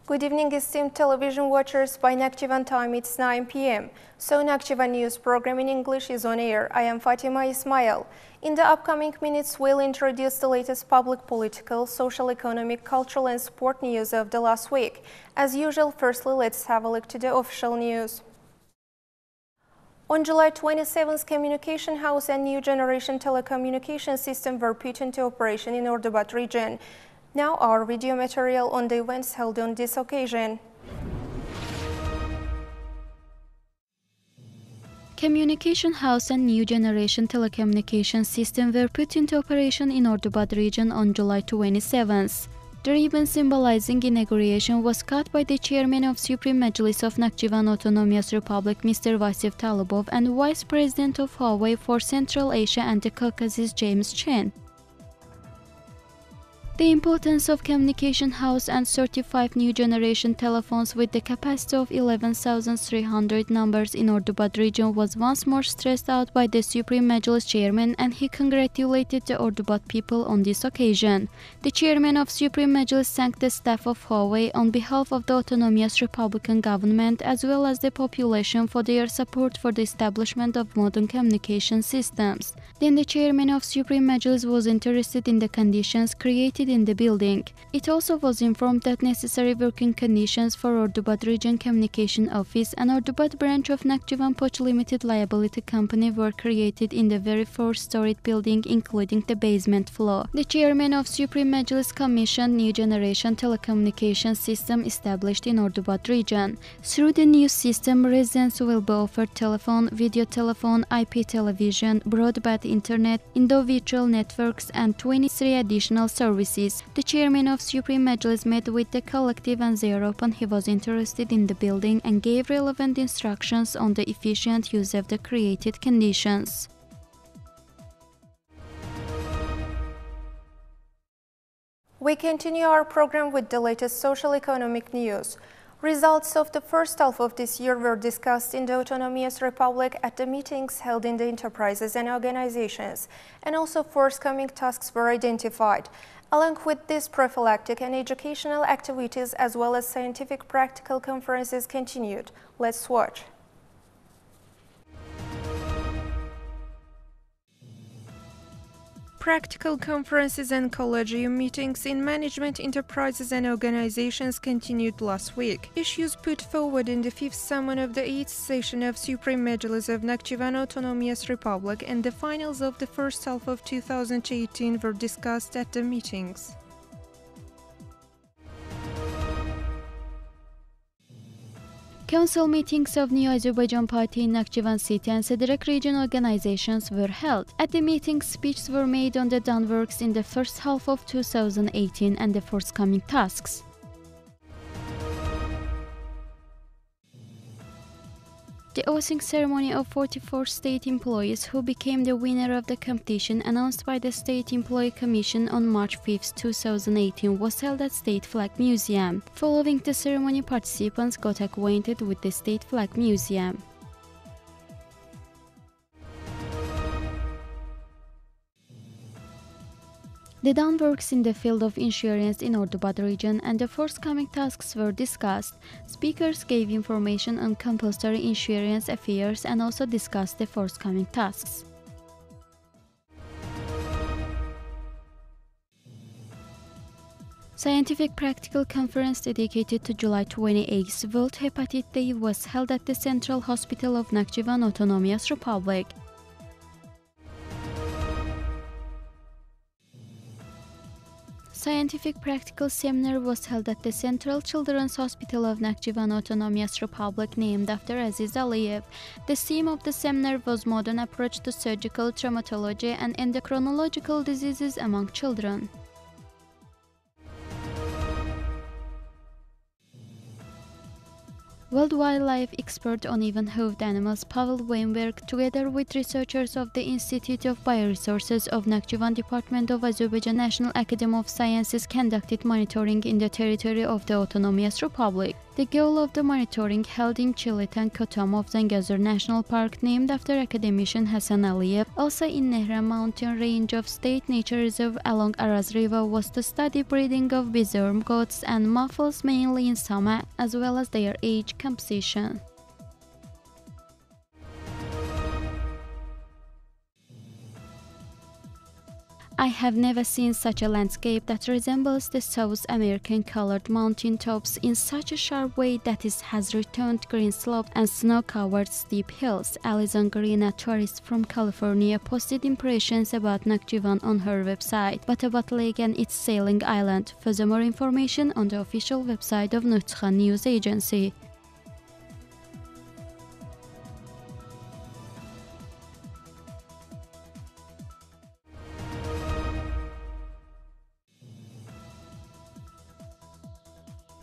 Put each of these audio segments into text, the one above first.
Good evening, esteemed television watchers. By Nakhchivan time, it's 9 p.m. So Nakhchivan News program in English is on air. I am Fatima Ismail. In the upcoming minutes, we'll introduce the latest public, political, social, economic, cultural and sport news of the last week. As usual, firstly, let's have a look to the official news. On July 27th, Communication House and New Generation Telecommunication System were put into operation in Ordubat region. Now our video material on the events held on this occasion. Communication House and New Generation Telecommunication System were put into operation in Ordubat region on July 27th. The ribbon symbolizing inauguration was cut by the chairman of Supreme Majlis of Nakhchivan Autonomous Republic, Mr. Vasif Talibov, and Vice President of Huawei for Central Asia and the Caucasus, James Chen. The importance of Communication House and 35 new generation telephones with the capacity of 11,300 numbers in Ordubat region was once more stressed out by the Supreme Majlis chairman, and he congratulated the Ordubat people on this occasion. The chairman of Supreme Majlis thanked the staff of Huawei on behalf of the Autonomous Republican government as well as the population for their support for the establishment of modern communication systems. Then the chairman of Supreme Majlis was interested in the conditions created in the building. It also was informed that necessary working conditions for Ordubat Region Communication Office and Ordubat branch of Nakhchivan Poch Limited Liability Company were created in the very four-storied building, including the basement floor. The chairman of Supreme Majlis commissioned New Generation Telecommunication System established in Ordubat region. Through the new system, residents will be offered telephone, video telephone, IP television, broadband internet, individual networks, and 23 additional services. The chairman of Supreme Majlis met with the collective and thereupon he was interested in the building and gave relevant instructions on the efficient use of the created conditions. We continue our program with the latest social economic news. Results of the first half of this year were discussed in the Autonomous Republic at the meetings held in the enterprises and organizations, and also forthcoming tasks were identified. Along with these, prophylactic and educational activities as well as scientific practical conferences continued. Let's watch. Practical conferences and collegium meetings in management enterprises and organizations continued last week. Issues put forward in the fifth summon of the 8th session of Supreme Majlis of Nakhchivan Autonomous Republic and the finals of the first half of 2018 were discussed at the meetings. Council meetings of New Azerbaijan Party in Nakhchivan City and Sidirek region organizations were held. At the meetings, speeches were made on the done works in the first half of 2018 and the forthcoming tasks. The oathing ceremony of 44 state employees who became the winner of the competition announced by the State Employee Commission on March 5, 2018 was held at State Flag Museum. Following the ceremony, participants got acquainted with the State Flag Museum. The done works in the field of insurance in Ordubat region and the forthcoming tasks were discussed. Speakers gave information on compulsory insurance affairs and also discussed the forthcoming tasks. Scientific Practical Conference dedicated to July 28th World Hepatitis Day was held at the Central Hospital of Nakhchivan Autonomous Republic. Scientific Practical Seminar was held at the Central Children's Hospital of Nakhchivan Autonomous Republic named after Aziz Aliyev. The theme of the seminar was Modern Approach to Surgical Traumatology and Endocrinological Diseases among Children. World wildlife expert on even-hooved animals Pavel Weinberg, together with researchers of the Institute of Bioresources of Nakhchivan Department of Azerbaijan National Academy of Sciences, conducted monitoring in the territory of the Autonomous Republic. The goal of the monitoring held in Chilitan Kotam of Zengezur National Park, named after academician Hasan Aliyev, also in Nehra mountain range of State Nature Reserve along Araz River, was to study breeding of bighorn goats and muffles mainly in summer, as well as their age composition. I have never seen such a landscape that resembles the South American colored mountain tops in such a sharp way that it has returned green slopes and snow-covered steep hills. Alison Green, a tourist from California, posted impressions about Nakhchivan on her website, Batabat Lake and its sailing island. Furthermore information on the official website of Nutkhan News Agency.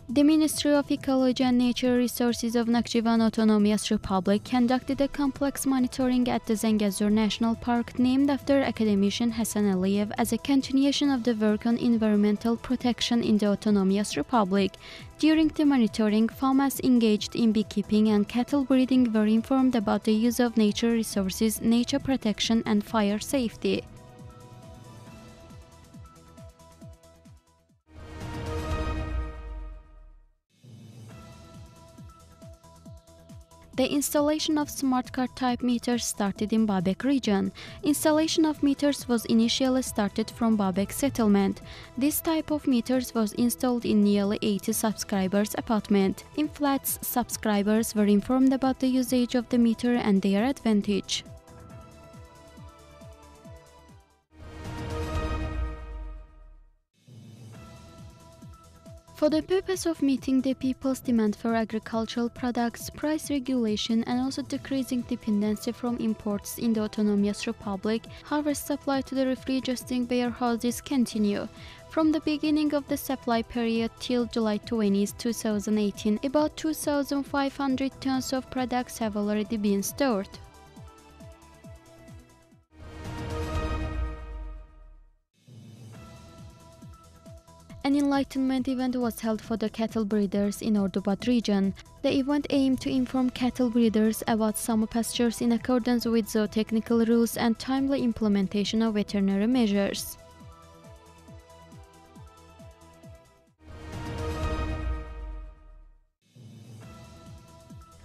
The Ministry of Ecology and Nature Resources of Nakhchivan Autonomous Republic conducted a complex monitoring at the Zengezur National Park, named after academician Hasan Aliyev, as a continuation of the work on environmental protection in the Autonomous Republic. During the monitoring, farmers engaged in beekeeping and cattle breeding were informed about the use of nature resources, nature protection, and fire safety. The installation of smart card type meters started in Babek region. Installation of meters was initially started from Babek settlement. This type of meters was installed in nearly 80 subscribers' apartment. In flats, subscribers were informed about the usage of the meter and their advantage. For the purpose of meeting the people's demand for agricultural products, price regulation, and also decreasing dependency from imports in the Autonomous Republic, harvest supply to the refrigerating warehouses continue. From the beginning of the supply period till July 20, 2018, about 2,500 tons of products have already been stored. An enlightenment event was held for the cattle breeders in Ordubad region. The event aimed to inform cattle breeders about summer pastures in accordance with zootechnical rules and timely implementation of veterinary measures.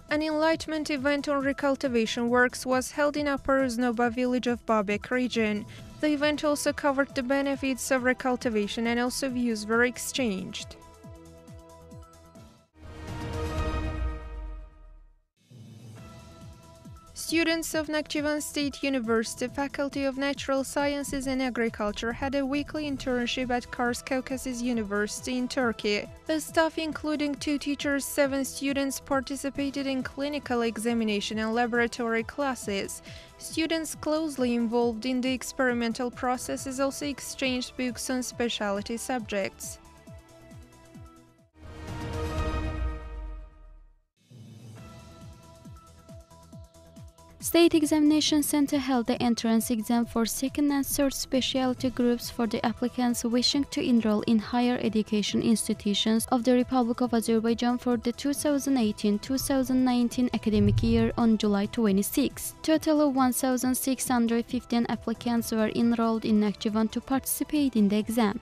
An enlightenment event on recultivation works was held in Upper Uznoba village of Babek region. The event also covered the benefits of recultivation and also views were exchanged. Students of Nakhchivan State University Faculty of Natural Sciences and Agriculture had a weekly internship at Kars Caucasus University in Turkey. The staff, including 2 teachers, 7 students, participated in clinical examination and laboratory classes. Students closely involved in the experimental processes also exchanged books on specialty subjects. State Examination Center held the entrance exam for 2nd and 3rd specialty groups for the applicants wishing to enroll in higher education institutions of the Republic of Azerbaijan for the 2018-2019 academic year on July 26. Total of 1,615 applicants were enrolled in Nakhchivan to participate in the exam.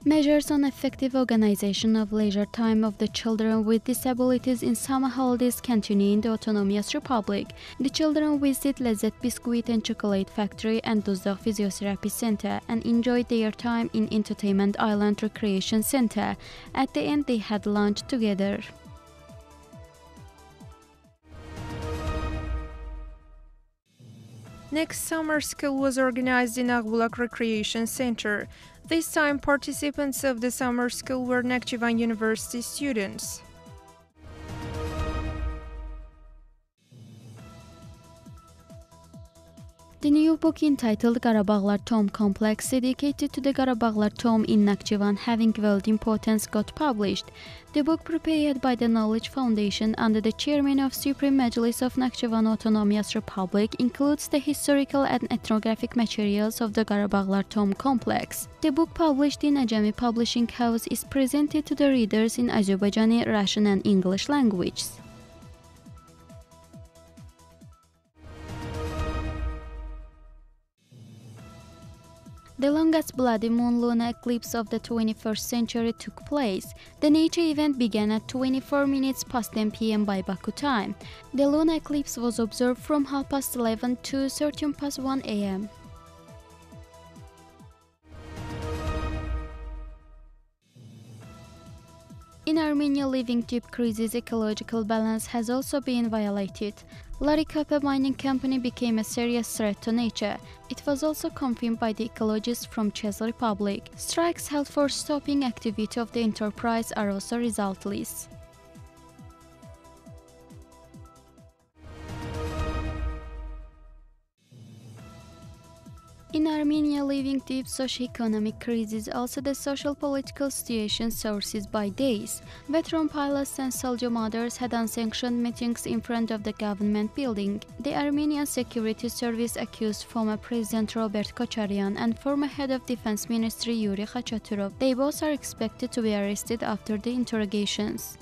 Measures on effective organization of leisure time of the children with disabilities in summer holidays continue in the Autonomous Republic. The children visit Lezzet Biscuit and Chocolate Factory and Duzdaq Physiotherapy Center and enjoyed their time in Entertainment Island Recreation Center. At the end, they had lunch together. Next summer school was organized in Aghbulak Recreation Center. This time, participants of the summer school were Nakhchivan University students. The new book entitled Qarabağlar Tomb Complex, dedicated to the Qarabağlar Tomb in Nakhchivan having world importance, got published. The book, prepared by the Knowledge Foundation under the chairman of Supreme Majlis of Nakhchivan Autonomous Republic, includes the historical and ethnographic materials of the Qarabağlar Tomb Complex. The book, published in Ajami Publishing House, is presented to the readers in Azerbaijani, Russian and English languages. The longest bloody moon lunar eclipse of the 21st century took place. The nature event began at 24 minutes past 10 p.m. by Baku time. The lunar eclipse was observed from 11:30 to 1 a.m. In Armenia, living deep creases ecological balance has also been violated. Larikope mining company became a serious threat to nature. It was also confirmed by the ecologists from Czech Republic. Strikes held for stopping activity of the enterprise are also resultless. In Armenia, living deep socio-economic crisis, also the social-political situation sources by days. Veteran pilots and soldier mothers had unsanctioned meetings in front of the government building. The Armenian Security Service accused former President Robert Kocharian and former head of Defense Ministry Yuri Khachaturov. They both are expected to be arrested after the interrogations.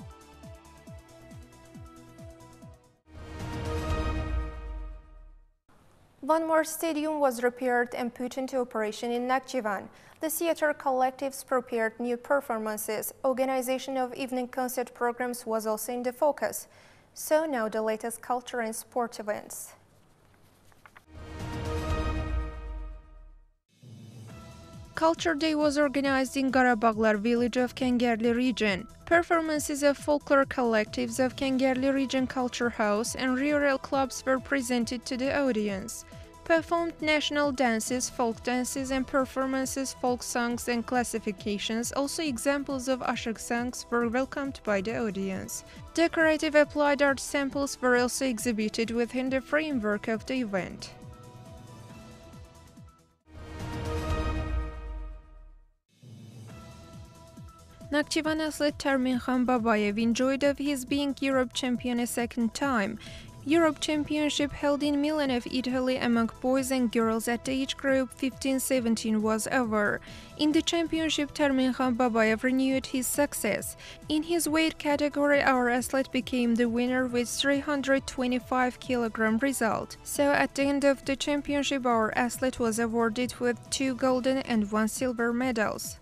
One more stadium was repaired and put into operation in Nakhchivan. The theater collectives prepared new performances. Organization of evening concert programs was also in the focus. So now the latest culture and sport events. Culture Day was organized in Qarabağlar village of Kengerli region. Performances of folklore collectives of Kengerli region culture house and rural clubs were presented to the audience. Performed national dances, folk dances and performances, folk songs and classifications, also examples of ashak songs, were welcomed by the audience. Decorative applied art samples were also exhibited within the framework of the event. Nakhchivan athlete Terminkhan Babayev enjoyed of his being Europe champion a second time. Europe Championship held in Milan of Italy among boys and girls at the age group 15-17 was over. In the championship, Terminkhan Babayev renewed his success. In his weight category, our athlete became the winner with 325 kg result. So at the end of the championship, our athlete was awarded with 2 golden and 1 silver medals.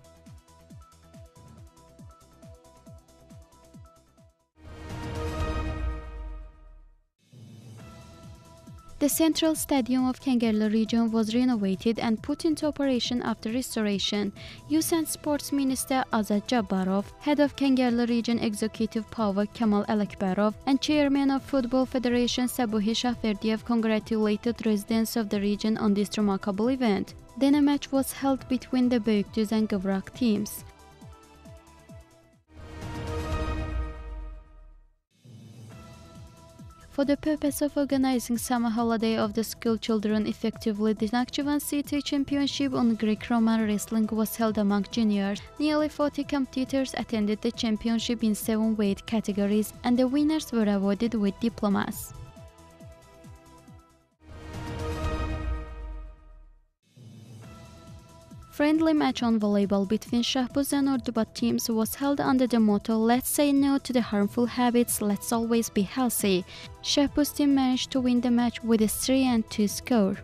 The central stadium of Kengerli region was renovated and put into operation after restoration. Youth and Sports Minister Azad Jabbarov, head of Kengerli region executive power Kemal Alekbarov, and chairman of Football Federation Sabuhi Shahverdiev congratulated residents of the region on this remarkable event. Then a match was held between the Böyükdüz and Gıvrak teams. For the purpose of organizing summer holiday of the school children effectively, the Nakhchivan City Championship on Greek-Roman wrestling was held among juniors. Nearly 40 competitors attended the championship in 7 weight categories, and the winners were awarded with diplomas. Friendly match on volleyball between Shahbuz and Ordubat teams was held under the motto "Let's say no to the harmful habits, let's always be healthy." Shahbuz team managed to win the match with a 3-2 score.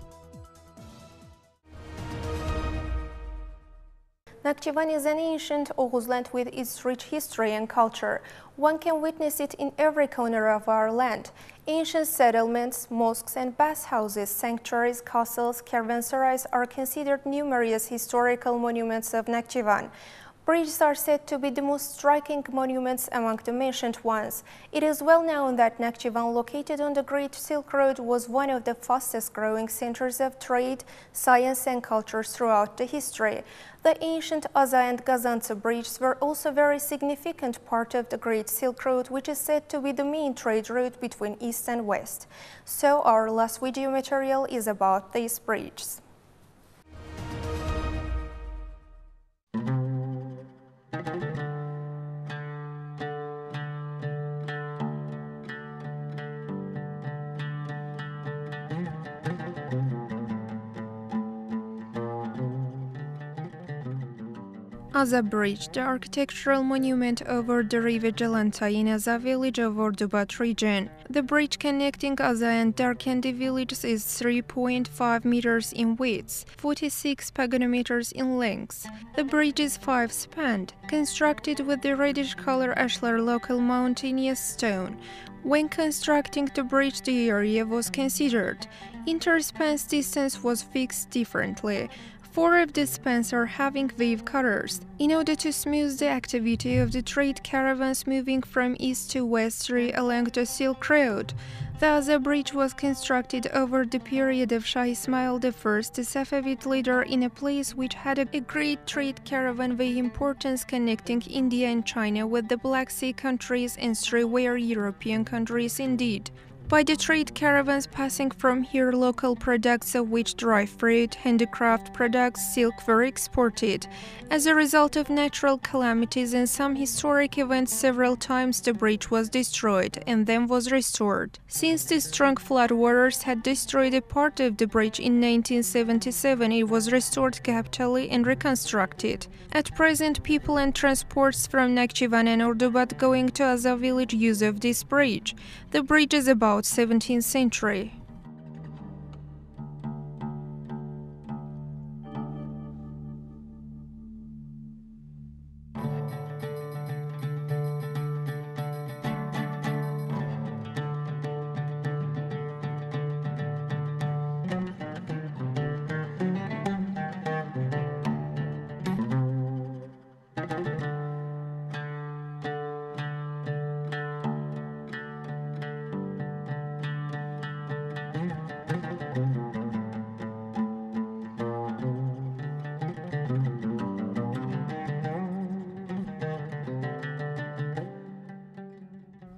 Nakhchivan is an ancient Oghuz land with its rich history and culture. One can witness it in every corner of our land. Ancient settlements, mosques and bathhouses, sanctuaries, castles, caravanserais are considered numerous historical monuments of Nakhchivan. Bridges are said to be the most striking monuments among the mentioned ones. It is well known that Nakhchivan, located on the Great Silk Road, was one of the fastest growing centers of trade, science and culture throughout the history. The ancient Aza and Gazantse bridges were also a very significant part of the Great Silk Road, which is said to be the main trade route between East and West. So our last video material is about these bridges. Aza Bridge, the architectural monument over the river Jalanta in Aza village of Ordubat region. The bridge connecting Aza and Darkendi villages is 3.5 meters in width, 46 pagonometers in length. The bridge is 5-spanned, constructed with the reddish-color ashlar local mountainous stone. When constructing the bridge, the area was considered. Interspan's distance was fixed differently. 4 of the spans are having wave cutters, in order to smooth the activity of the trade caravans moving from east to west along the Silk Road. The Aza Bridge was constructed over the period of Shah Ismail I, the Safavid leader, in a place which had a great trade caravan way importance, connecting India and China with the Black Sea countries and 3 were European countries indeed. By the trade caravans passing from here, local products, of which dry fruit, handicraft products, silk, were exported. As a result of natural calamities and some historic events, several times the bridge was destroyed and then was restored. Since the strong floodwaters had destroyed a part of the bridge in 1977, it was restored capitally and reconstructed. At present, people and transports from Nakhchivan and Ordubat going to Aza village use of this bridge. The bridge is about 17th century.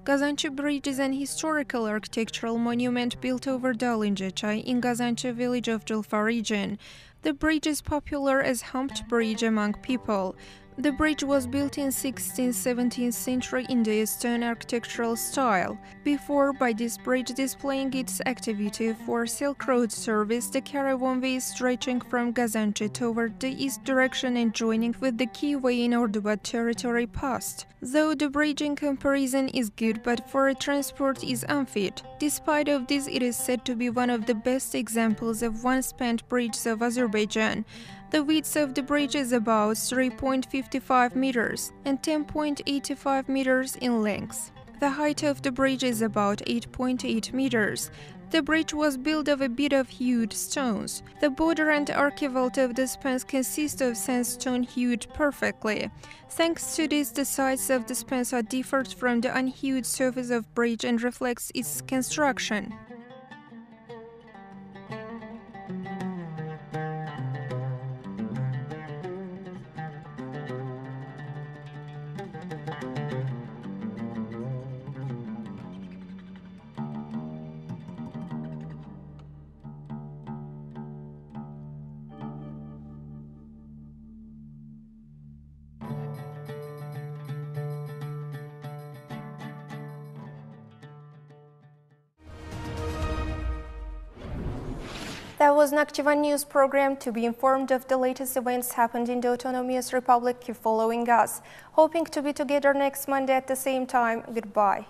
Gazantse Bridge is an historical architectural monument built over Dalinje Chai in Gazantse village of Julfa region. The bridge is popular as humped bridge among people. The bridge was built in 16th-17th century in the Eastern architectural style. Before, by this bridge displaying its activity for Silk Road service, the caravan way stretching from Gazantse toward the east direction and joining with the key way in Ordubat territory passed. Though the bridge in comparison is good, but for a transport is unfit. Despite of this, it is said to be one of the best examples of one-spanned bridges of Azerbaijan. The width of the bridge is about 3.55 meters and 10.85 meters in length. The height of the bridge is about 8.8 meters. The bridge was built of a bit of hewed stones. The border and archivolt of the spans consist of sandstone hewed perfectly. Thanks to this, the sides of the spans are differed from the unhewed surface of bridge and reflects its construction. That was Nakhchivan News Program. To be informed of the latest events happened in the Autonomous Republic, keep following us. Hoping to be together next Monday at the same time. Goodbye.